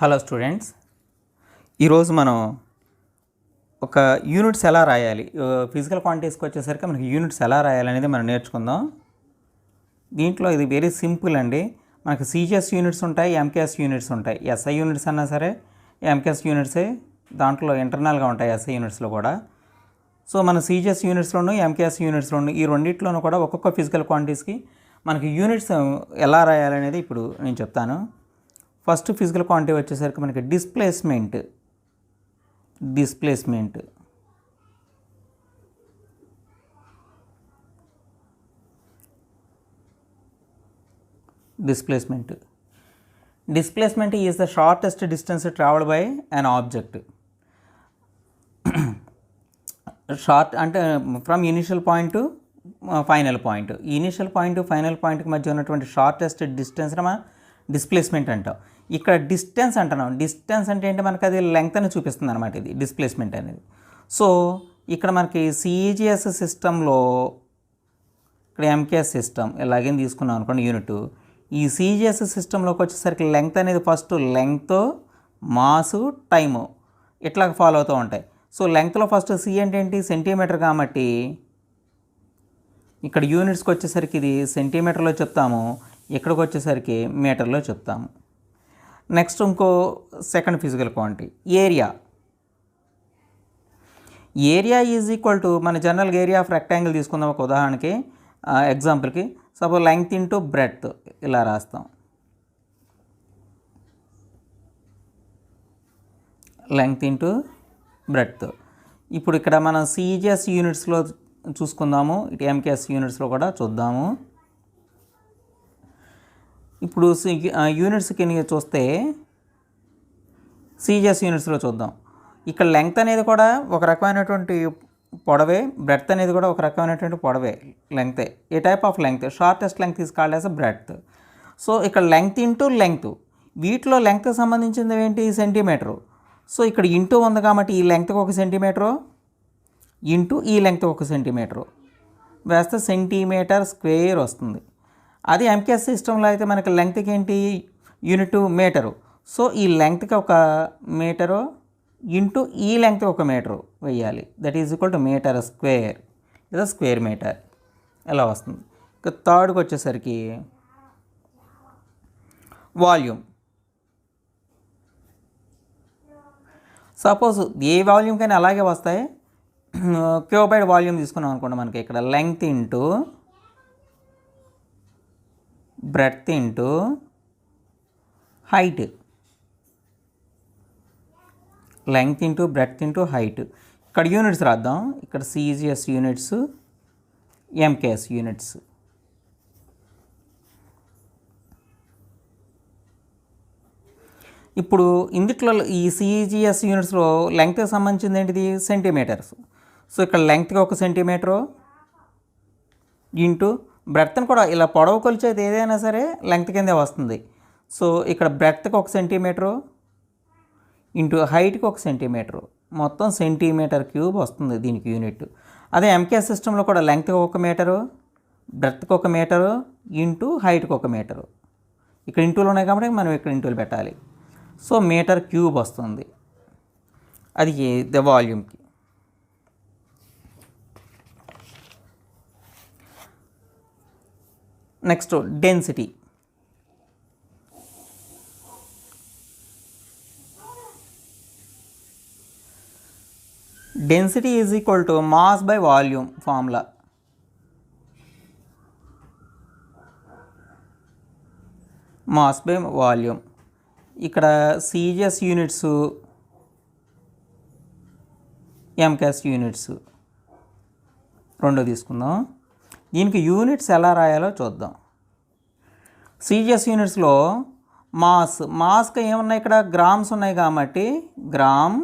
Hello students, ఈరోజు మనం ఒక యూనిట్స్ ఎలా రాయాలి, ఫిజికల్ క్వాంటిటీస్కి వచ్చేసరికి మనకి యూనిట్స్ ఎలా రాయాలి అనేది మనం నేర్చుకుందాం. దీంట్లో ఇది వెరీ సింపుల్ అండి. మనకి సిజిఎస్ యూనిట్స్ ఉంటాయి, ఎంకేఎస్ యూనిట్స్ ఉంటాయి. ఎస్ఐ యూనిట్స్ అన్నా సరే ఎంకేఎస్ యూనిట్సే దాంట్లో ఇంటర్నల్గా ఉంటాయి, ఎస్ఐ యూనిట్స్లో కూడా. సో మన సిజిఎస్ యూనిట్స్లోను ఎంకేఎస్ యూనిట్స్లోను ఈ రెండింటిలోనూ కూడా ఒక్కొక్క ఫిజికల్ క్వాంటిటీస్కి మనకి యూనిట్స్ ఎలా రాయాలనేది ఇప్పుడు నేను చెప్తాను. ఫస్ట్ ఫిజికల్ క్వాంటిటీ వచ్చేసరికి మనకి displacement. Displacement is the shortest distance travelled by an object. Short అంటే from initial point to final point. Initial point final పాయింట్కి మధ్య ఉన్నటువంటి షార్టెస్ట్ డిస్టెన్స్ మనం డిస్ప్లేస్మెంట్ అంటాం. ఇక్కడ డిస్టెన్స్ అంటున్నాం. డిస్టెన్స్ అంటే ఏంటి, మనకి అది లెంగ్త్ అని చూపిస్తుంది అనమాట ఇది డిస్ప్లేస్మెంట్ అనేది. సో ఇక్కడ మనకి సిజిఎస్ సిస్టంలో ఇక్కడ ఎంకేఎస్ సిస్టమ్ ఇలాగేం తీసుకున్నాం అనుకోండి యూనిట్. ఈ సిజిఎస్ సిస్టంలోకి వచ్చేసరికి లెంగ్త్ అనేది ఫస్ట్ లెంగ్త్, మాసు, టైము ఇట్లా ఫాలో అవుతూ ఉంటాయి. సో లెంగ్త్లో ఫస్ట్ సి అంటే ఏంటి, సెంటీమీటర్ కాబట్టి ఇక్కడ యూనిట్స్కి వచ్చేసరికి ఇది సెంటీమీటర్లో చెప్తాము, ఇక్కడికి వచ్చేసరికి మీటర్లో చెప్తాము. నెక్స్ట్ ఇంకో second physical quantity area is equal to మన జనరల్గా ఏరియా ఆఫ్ రెక్టాంగిల్ తీసుకుందాం ఒక ఉదాహరణకి, ఎగ్జాంపుల్కి. సపోజ్ లెంగ్త్ ఇంటూ బ్రెడ్త్ ఇలా రాస్తాం. Length into breadth. ఇప్పుడు ఇక్కడ మనం సిజిఎస్ యూనిట్స్లో చూసుకుందాము, ఇటు ఎంకేఎస్ యూనిట్స్లో కూడా చూద్దాము. ఇప్పుడు యూనిట్స్కి చూస్తే సిజిఎస్ యూనిట్స్లో చూద్దాం. ఇక్కడ లెంగ్త్ అనేది కూడా ఒక రకమైనటువంటి పొడవే, బ్రెడ్త్ అనేది కూడా ఒక రకమైనటువంటి పొడవే, లెంగ్తే. A type of length, shortest length is called as breadth. So ఇక్కడ లెంగ్త్ ఇంటూ లెంగ్త్, వీటిలో లెంగ్త్కి సంబంధించింది ఏంటి, సెంటీమీటరు. సో ఇక్కడ ఇంటూ ఉంది కాబట్టి ఈ లెంగ్త్కి ఒక సెంటీమీటరు ఇంటూ ఈ లెంగ్త్ ఒక సెంటీమీటరు వేస్తే సెంటీమీటర్ స్క్వేర్ వస్తుంది. అది ఎంకేఎస్ సిస్టంలో అయితే మనకి లెంగ్త్కి ఏంటి యూనిట్ మీటరు. సో ఈ లెంగ్త్కి ఒక మీటరు ఇంటూ ఈ లెంగ్త్ ఒక మీటరు వేయాలి. That is equal to metre square లేదా స్క్వేర్ మీటర్ ఇలా వస్తుంది. ఇక థర్డ్కి వచ్చేసరికి వాల్యూమ్. సపోజ్ ఏ వాల్యూమ్కైనా అలాగే వస్తాయి. క్యూబైడ్ వాల్యూమ్ తీసుకున్నాం అనుకోండి, మనకి ఇక్కడ length into breadth into height. Length into breadth into height. ఇక్కడ యూనిట్స్ రాద్దాం. ఇక్కడ సిజిఎస్ యూనిట్స్, ఎంకేఎస్ యూనిట్స్. ఇప్పుడు ఇందుట్లో ఈ సిజిఎస్ యూనిట్స్లో లెంగ్త్కి సంబంధించింది ఏంటిది, సెంటీమీటర్స్. సో ఇక్కడ లెంగ్త్కి ఒక సెంటీమీటరు ఇంటూ బ్రెడ్త్ని కూడా ఇలా పొడవు కొలిచేది ఏదైనా సరే లెంగ్త్ కిందే వస్తుంది. సో ఇక్కడ బ్రెడ్త్కి ఒక సెంటీమీటరు ఇంటూ హైట్కి ఒక సెంటీమీటరు, మొత్తం సెంటీమీటర్ క్యూబ్ వస్తుంది దీనికి యూనిట్. అదే ఎంకేఎస్ సిస్టంలో కూడా లెంగ్త్కి ఒక మీటరు, బ్రెడ్త్కి ఒక మీటరు ఇంటూ హైట్కి ఒక మీటరు. ఇక్కడ ఇంటూలు ఉన్నాయి కాబట్టి మనం ఇక్కడ ఇంటూలు పెట్టాలి. సో మీటర్ క్యూబ్ వస్తుంది. అది ద వాల్యూమ్కి. Next density. Density is equal to mass by volume formula. Mass by volume. ఇక్కడ సిజిఎస్ యూనిట్స్, ఎంకేఎస్ యూనిట్స్ రెండు తీసుకుందాం. దీనికి యూనిట్స్ ఎలా రాయాలో చూద్దాం. సిజిఎస్ యూనిట్స్లో మాస్కి ఏమున్నాయి, ఇక్కడ గ్రామ్స్ ఉన్నాయి కాబట్టి గ్రామ్,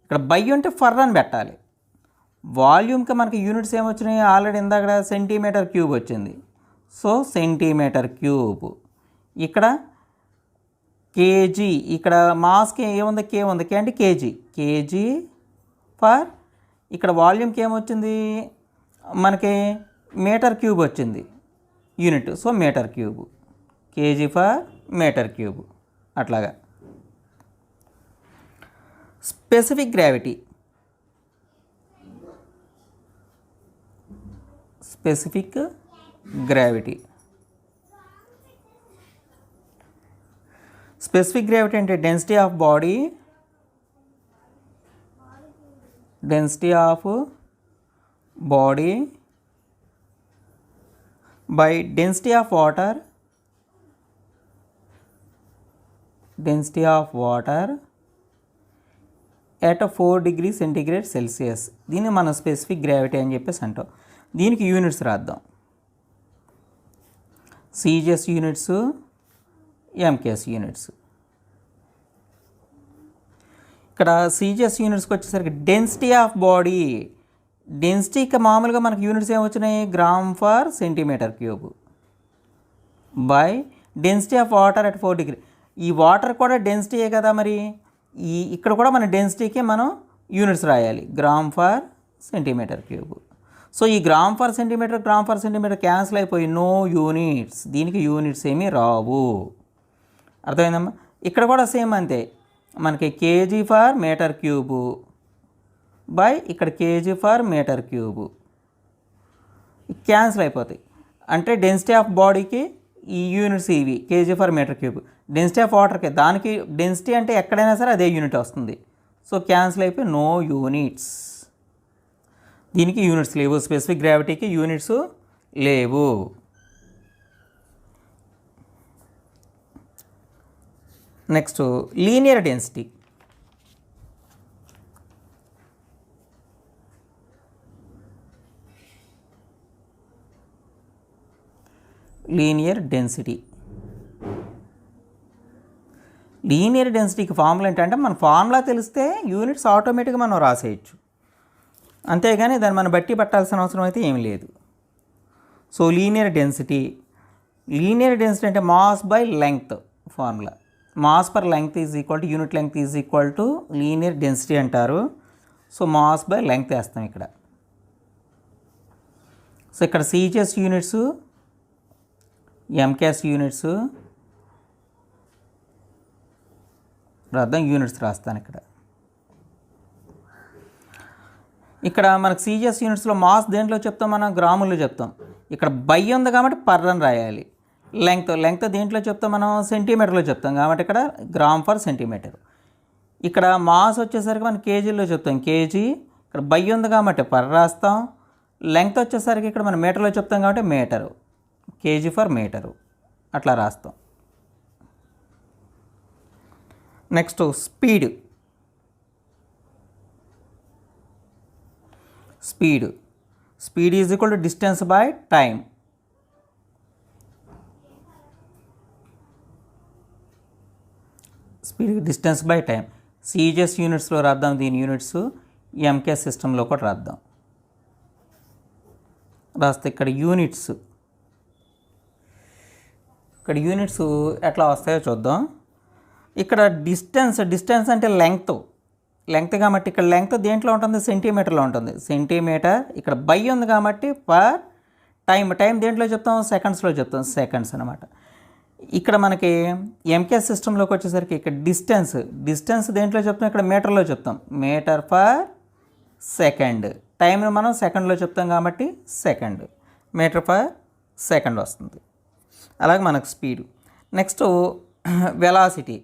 ఇక్కడ బై ఉంటే ఫర్ అని పెట్టాలి. వాల్యూమ్కి మనకి యూనిట్స్ ఏమొచ్చినాయి, ఆల్రెడీ ఇందాక సెంటీమీటర్ క్యూబ్ వచ్చింది. So centimetre cube. ఇక్కడ కేజీ, ఇక్కడ మాస్కి ఏముంది, కే ఉంది, కే అంటే కేజీ ఫర్. ఇక్కడ వాల్యూమ్కి ఏమొచ్చింది మనకి, మీటర్ క్యూబ్ వచ్చింది unit. So metre cube, kg per metre cube అట్లాగా. Specific gravity, specific gravity. Specific gravity అంటే density of body, density of body by density of water, density of water at 4 degree centigrade Celsius. దీన్ని మనం specific gravity అని చెప్పేసి అంటాం. దీనికి units రాద్దాం. CGS units, MKS units. ఇక్కడ సిజిఎస్ యూనిట్స్కి వచ్చేసరికి డెన్సిటీ ఆఫ్ బాడీ, డెన్సిటీకి మామూలుగా మనకు యూనిట్స్ ఏమొచ్చినాయి, gram per centimetre cube by density of water at 4 degree. ఈ వాటర్ కూడా డెన్సిటీయే కదా, మరి ఇక్కడ కూడా మన డెన్సిటీకి మనం యూనిట్స్ రాయాలి, gram per centimetre cube. So ఈ గ్రామ్ ఫర్ సెంటీమీటర్ క్యాన్సిల్ అయిపోయి నో యూనిట్స్, దీనికి యూనిట్స్ ఏమీ రావు. అర్థమైందమ్మా? ఇక్కడ కూడా సేమ్ అంతే, మనకి kg per metre cube by ఇక్కడ kg per metre cube cancel అయిపోతాయి. అంటే డెన్సిటీ ఆఫ్ బాడీకి ఈ యూనిట్స్ ఇవి kg per metre cube, density of వాటర్కి దానికి డెన్సిటీ అంటే ఎక్కడైనా సరే అదే యూనిట్ వస్తుంది. సో క్యాన్సిల్ అయిపోయి నో యూనిట్స్, దీనికి యూనిట్స్ లేవు, స్పెసిఫిక్ గ్రావిటీకి యూనిట్స్ లేవు. Next linear density. Linear density, linear డెన్సిటీకి ఫార్ములా ఏంటంటే మన ఫార్ములా తెలిస్తే యూనిట్స్ ఆటోమేటిక్గా మనం రాసేయచ్చు, అంతేగాని దాన్ని మనం బట్టి పట్టాల్సిన అవసరం అయితే ఏమీ లేదు. సో లీనియర్ డెన్సిటీ అంటే mass by length formula. Mass per length is equal to unit length is equal to linear density అంటారు. సో మాస్ బై లెంగ్త్ వేస్తాం ఇక్కడ. సో ఇక్కడ సిజిఎస్ యూనిట్స్, ఎంకేఎస్ యూనిట్స్ రాద్దాం, యూనిట్స్ రాస్తాను ఇక్కడ. ఇక్కడ మనకు సిజిఎస్ యూనిట్స్లో మాస్ దేంట్లో చెప్తాం, మనం గ్రాముల్లో చెప్తాం. ఇక్కడ బై ఉంది కాబట్టి పర్ అని రాయాలి. లెంగ్త్ దేంట్లో చెప్తాం, మనం సెంటీమీటర్లో చెప్తాం కాబట్టి ఇక్కడ గ్రామ్ ఫర్ సెంటీమీటర్. ఇక్కడ మాస్ వచ్చేసరికి మనం కేజీలో చెప్తాం, కేజీ. ఇక్కడ బై ఉంది కాబట్టి పర్ రాస్తాం. లెంగ్త్ వచ్చేసరికి ఇక్కడ మనం మీటర్లో చెప్తాం కాబట్టి మీటరు, కేజీ ఫర్ మీటరు అట్లా రాస్తాం. Next speed. Speed is equal to distance by time. Speed distance by time. CGS యూనిట్స్లో రాద్దాం దీని యూనిట్స్, ఎంకేఎస్ సిస్టంలో కూడా రాద్దాం. రాస్తే ఇక్కడ యూనిట్స్ ఎట్లా వస్తాయో చూద్దాం. ఇక్కడ డిస్టెన్స్ అంటే లెంగ్త్ కాబట్టి ఇక్కడ లెంగ్త్ దేంట్లో ఉంటుంది, సెంటీమీటర్లో ఉంటుంది. సెంటీమీటర్. ఇక్కడ బై ఉంది కాబట్టి పర్ టైం దేంట్లో చెప్తాం, సెకండ్స్లో చెప్తాం, సెకండ్స్ అనమాట. ఇక్కడ మనకి ఎంకేఎస్ సిస్టంలోకి వచ్చేసరికి ఇక్కడ డిస్టెన్స్ దేంట్లో చెప్తాం, ఇక్కడ మీటర్లో చెప్తాం, మీటర్ పర్ సెకండ్. టైంని మనం సెకండ్లో చెప్తాం కాబట్టి సెకండ్, మీటర్ పర్ సెకండ్ వస్తుంది. అలాగే మనకు speed. Next velocity.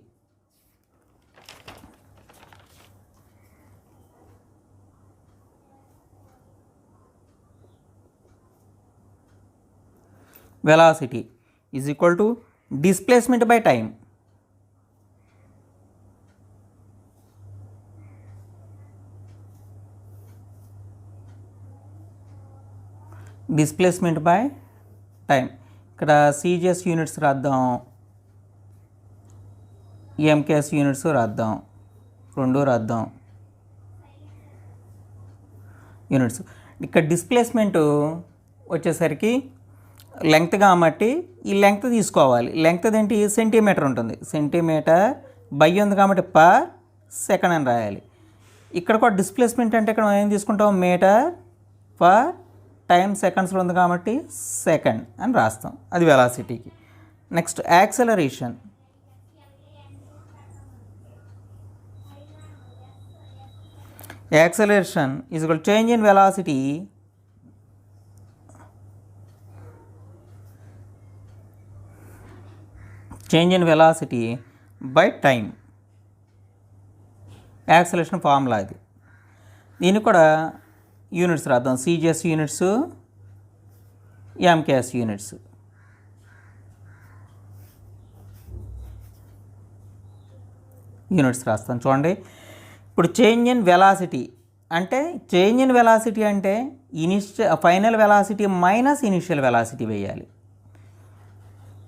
Velocity is equal to displacement by time. Displacement by time. ఇక్కడ సిజిఎస్ యూనిట్స్ రాద్దాం, ఎంకేఎస్ యూనిట్స్ రాద్దాం, రెండు రాద్దాం యూనిట్స్. ఇక్కడ డిస్ప్లేస్మెంట్ వచ్చేసరికి లెంగ్త్ కాబట్టి ఈ లెంగ్త్ తీసుకోవాలి. లెంగ్త్ ఏంటి, సెంటీమీటర్ ఉంటుంది. సెంటీమీటర్ బై ఉంది కాబట్టి పర్ సెకండ్ అని రాయాలి. ఇక్కడ కూడా డిస్ప్లేస్మెంట్ అంటే ఇక్కడ మనం ఏం తీసుకుంటాం, మీటర్ పర్ టైం సెకండ్స్లో ఉంది కాబట్టి సెకండ్ అని రాస్తాం. అది వెలాసిటీకి. Next acceleration. Acceleration is equal change in velocity by time. Acceleration formula ఇది. దీన్ని కూడా యూనిట్స్ రాద్దాం. CGS units, MKS units. రాస్తాను చూడండి. ఇప్పుడు చేంజ్ ఇన్ వెలాసిటీ అంటే final velocity minus initial velocity వేయాలి.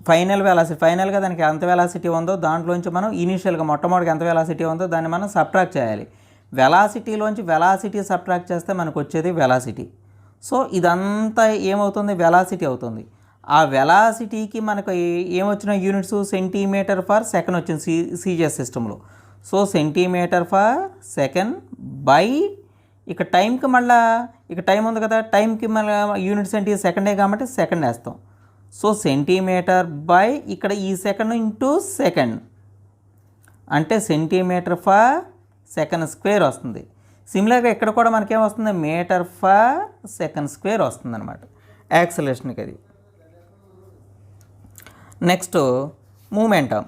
ఫైనల్గా దానికి ఎంత వెలాసిటీ ఉందో దాంట్లోంచి మనం ఇనిషియల్గా మొట్టమొదటిగా ఎంత వెలాసిటీ ఉందో దాన్ని మనం సబ్ట్రాక్ట్ చేయాలి. వెలాసిటీలోంచి వెలాసిటీ సబ్ట్రాక్ట్ చేస్తే మనకు వచ్చేది వెలాసిటీ. సో ఇదంతా ఏమవుతుంది? వెలాసిటీ అవుతుంది. ఆ వెలాసిటీకి మనకు ఏమొచ్చిన యూనిట్స్ సెంటీమీటర్ ఫర్ సెకండ్ వచ్చింది సిజిఎస్ సిస్టంలో. So centimetre per second by ఇక టైంకి మళ్ళీ ఇక టైం ఉంది కదా, టైంకి మళ్ళీ యూనిట్స్ ఏంటి? సెకండే కాబట్టి సెకండ్ వేస్తాం. సో సెంటీమీటర్ బై ఇక్కడ ఈ సెకండ్ ఇంటూ సెకండ్ అంటే సెంటీమీటర్ ఫర్ సెకండ్ స్క్వేర్ వస్తుంది. సిమిలర్గా ఇక్కడ కూడా మనకేం వస్తుంది? మీటర్ ఫర్ సెకండ్ స్క్వేర్ వస్తుంది అనమాట యాక్సలరేషన్కి అది. Next momentum.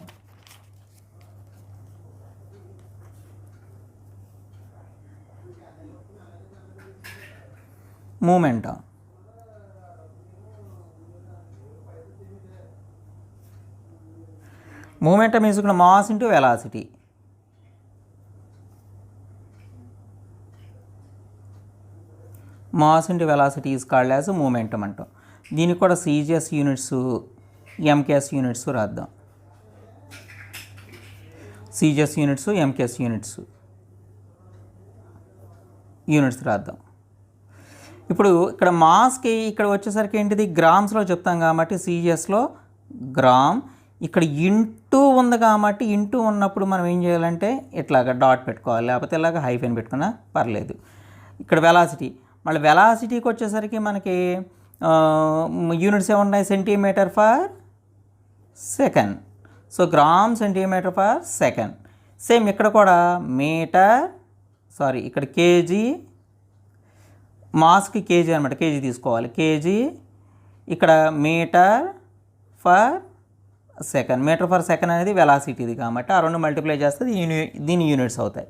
Momentum is equal mass into velocity. Mass into velocity is called as momentum అంటాం. దీనికి కూడా సిజిఎస్ యూనిట్స్, ఎంకేఎస్ యూనిట్స్ రాద్దాం. సిజిఎస్ యూనిట్స్, ఎంకేఎస్ యూనిట్స్ రాద్దాం. ఇప్పుడు ఇక్కడ మాస్కి ఇక్కడ వచ్చేసరికి ఏంటిది? గ్రామ్స్లో చెప్తాం కాబట్టి సిజిఎస్లో గ్రామ్, ఇక్కడ ఇంటూ ఉంది కాబట్టి ఇంటూ ఉన్నప్పుడు మనం ఏం చేయాలంటే ఇట్లాగా డాట్ పెట్టుకోవాలి, లేకపోతే ఇలాగ హైఫెన్ పెట్టుకున్నా పర్లేదు. ఇక్కడ వెలాసిటీ, మళ్ళీ వెలాసిటీకి వచ్చేసరికి మనకి యూనిట్స్ ఏమున్నాయి? Centimetre per second. So gram centimetre per second. Same ఇక్కడ కూడా ఇక్కడ కేజీ, మాస్కి కేజీ అనమాట, కేజీ తీసుకోవాలి. కేజీ ఇక్కడ metre per second. Metre per second అనేది వెలాసిటీది కాబట్టి ఆ రెండు మల్టిప్లై చేస్తే దీని యూనిట్స్ అవుతాయి.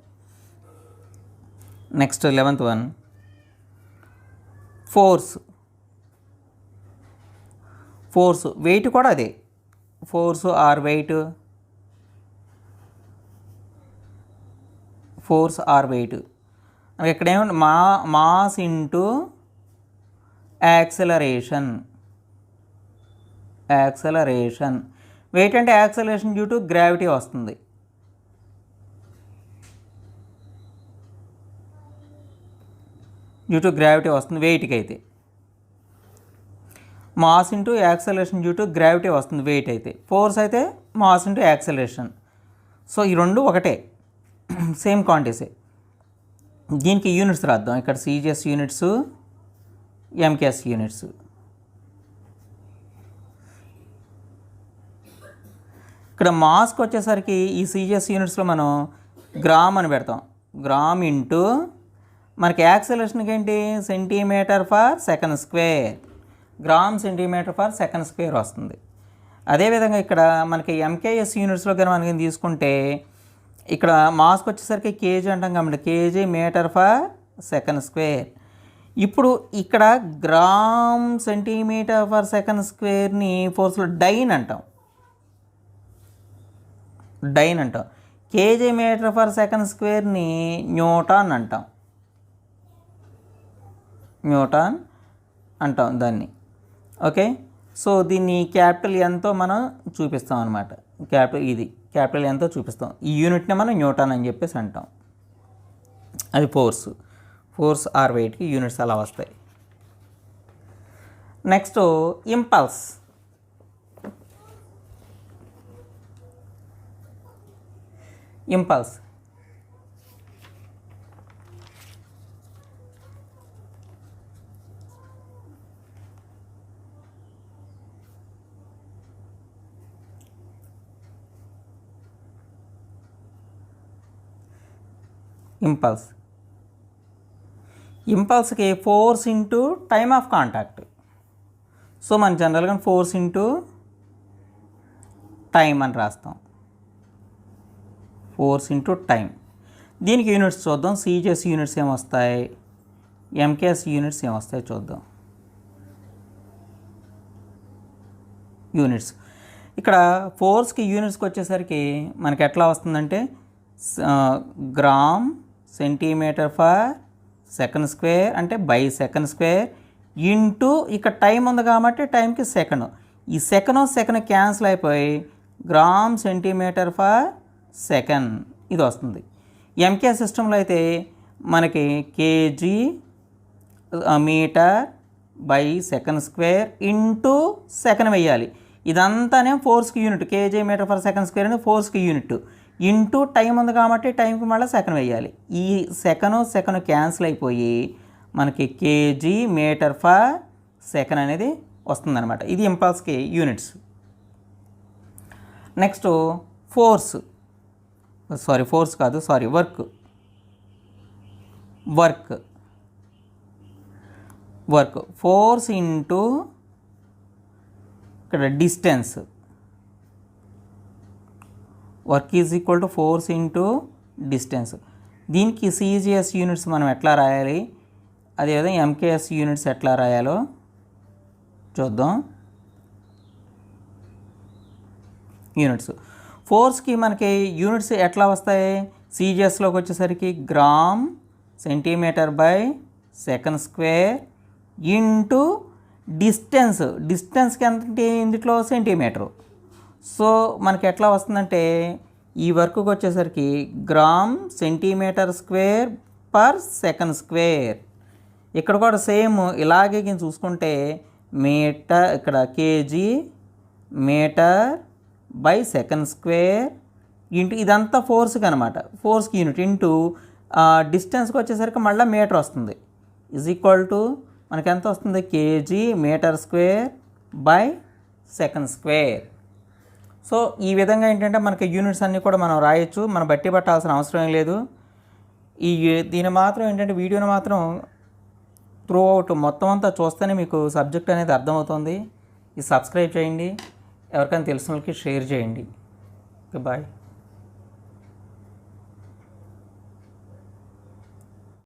Next 11th one force. Weight కూడా అదే. Force or weight. ఇక్కడ ఏమంటే మాస్ ఇంటూ యాక్సలరేషన్. వెయిట్ అంటే యాక్సలరేషన్ డ్యూ టు గ్రావిటీ వస్తుంది. వెయిట్కి అయితే. Mass into acceleration due to gravity వస్తుంది వెయిట్ అయితే. ఫోర్స్ అయితే మాస్ ఇంటూ యాక్సలరేషన్. సో ఈ రెండు ఒకటే, సేమ్ క్వాంటిటీసే. దీనికి యూనిట్స్ రాద్దాం. ఇక్కడ సిజిఎస్ యూనిట్స్, ఎంకేఎస్ యూనిట్స్. ఇక్కడ మాస్కి వచ్చేసరికి ఈ సిజిఎస్ యూనిట్స్లో మనం గ్రామ్ అని పెడతాం. గ్రామ్ ఇంటూ మనకి యాక్సలరేషన్కి ఏంటి? Centimetre per second square. Gram centimetre per second square వస్తుంది. అదేవిధంగా ఇక్కడ మనకి ఎంకేఎస్ యూనిట్స్లో కానీ మనకి తీసుకుంటే ఇక్కడ మాస్కి వచ్చేసరికి కేజీ అంటాం కాబట్టి kg metre per second square. ఇప్పుడు ఇక్కడ గ్రామ్ సెంటీమీటర్ ఫర్ సెకండ్ స్క్వేర్ని ఫోర్స్లో డైన్ అంటాం. కేజీ మీటర్ ఫర్ సెకండ్ స్క్వేర్ని న్యూటన్ అంటాం దాన్ని. ఓకే, సో దీన్ని క్యాపిటల్ ఎంతో మనం చూపిస్తాం అనమాట. క్యాపిటల్ ఎంతో చూపిస్తాం. ఈ యూనిట్ని మనం న్యూటన్ అని చెప్పేసి అంటాం. అది ఫోర్స్ ఆర్ వెయిట్కి యూనిట్స్ అలా వస్తాయి. Next impulse. ఇంపల్స్కి force into time of contact. So మనం జనరల్గా ఫోర్స్ ఇంటూ టైం అని రాస్తాం. Force into time. దీనికి యూనిట్స్ చూద్దాం. సీజీఎస్ యూనిట్స్ ఏమొస్తాయి, ఎంకేఎస్ యూనిట్స్ ఏమొస్తాయి చూద్దాం. యూనిట్స్ ఇక్కడ ఫోర్స్కి యూనిట్స్కి వచ్చేసరికి మనకి ఎట్లా వస్తుందంటే gram centimetre per second square అంటే బై సెకండ్ స్క్వేర్ ఇంటూ ఇక్కడ టైం ఉంది కాబట్టి టైంకి సెకండ్. ఈ సెకండ్ క్యాన్సిల్ అయిపోయి గ్రామ్ సెంటీమీటర్ ఫర్ సెకండ్ ఇది వస్తుంది. ఎంకే సిస్టంలో అయితే మనకి kg metre by second square into second వేయాలి. ఇదంతానే ఫోర్స్కి unit. Kg metre per second square అనేది ఫోర్స్కి యూనిట్. ఇంటూ టైం ఉంది కాబట్టి టైంకి మళ్ళీ సెకండ్ వేయాలి. ఈ సెకండ్ క్యాన్సిల్ అయిపోయి మనకి కేజీ మీటర్ ఫర్ సెకండ్ అనేది వస్తుందన్నమాట. ఇది ఇంపల్స్కి units. Next work force into ఇక్కడ distance. Work is equal to force into distance. దీనికి సిజిఎస్ యూనిట్స్ మనం ఎట్లా రాయాలి, అదేవిధంగా ఎంకేఎస్ యూనిట్స్ ఎట్లా రాయాలో చూద్దాం. యూనిట్స్ ఫోర్స్కి మనకి యూనిట్స్ ఎట్లా వస్తాయి, సిజిఎస్లోకి వచ్చేసరికి gram centimetre by second square into డిస్టెన్స్కి ఎంత ఇందులో సెంటీమీటరు. సో మనకి ఎట్లా వస్తుందంటే ఈ వర్క్కి వచ్చేసరికి gram centimetre square per second square. ఇక్కడ కూడా సేమ్ ఇలాగే చూసుకుంటే మీటర్ ఇక్కడ KG metre by second square into ఇదంతా ఫోర్స్కి అనమాట, ఫోర్స్కి యూనిట్ ఇంటూ డిస్టెన్స్కి వచ్చేసరికి మళ్ళీ మీటర్ వస్తుంది. ఈజ్ ఈక్వల్ టు మనకి ఎంత వస్తుంది, KG metre square by second square. So ఈ విధంగా ఏంటంటే మనకి యూనిట్స్ అన్నీ కూడా మనం రాయొచ్చు, మనం బట్టి పట్టాల్సిన అవసరం ఏం లేదు. దీని మాత్రం ఏంటంటే వీడియోని మాత్రం త్రూ అవుట్ మొత్తం అంతా చూస్తేనే మీకు సబ్జెక్ట్ అనేది అర్థమవుతుంది. ఇది సబ్స్క్రైబ్ చేయండి, ఎవరికైనా తెలిసిన వాళ్ళకి షేర్ చేయండి. Okay, bye.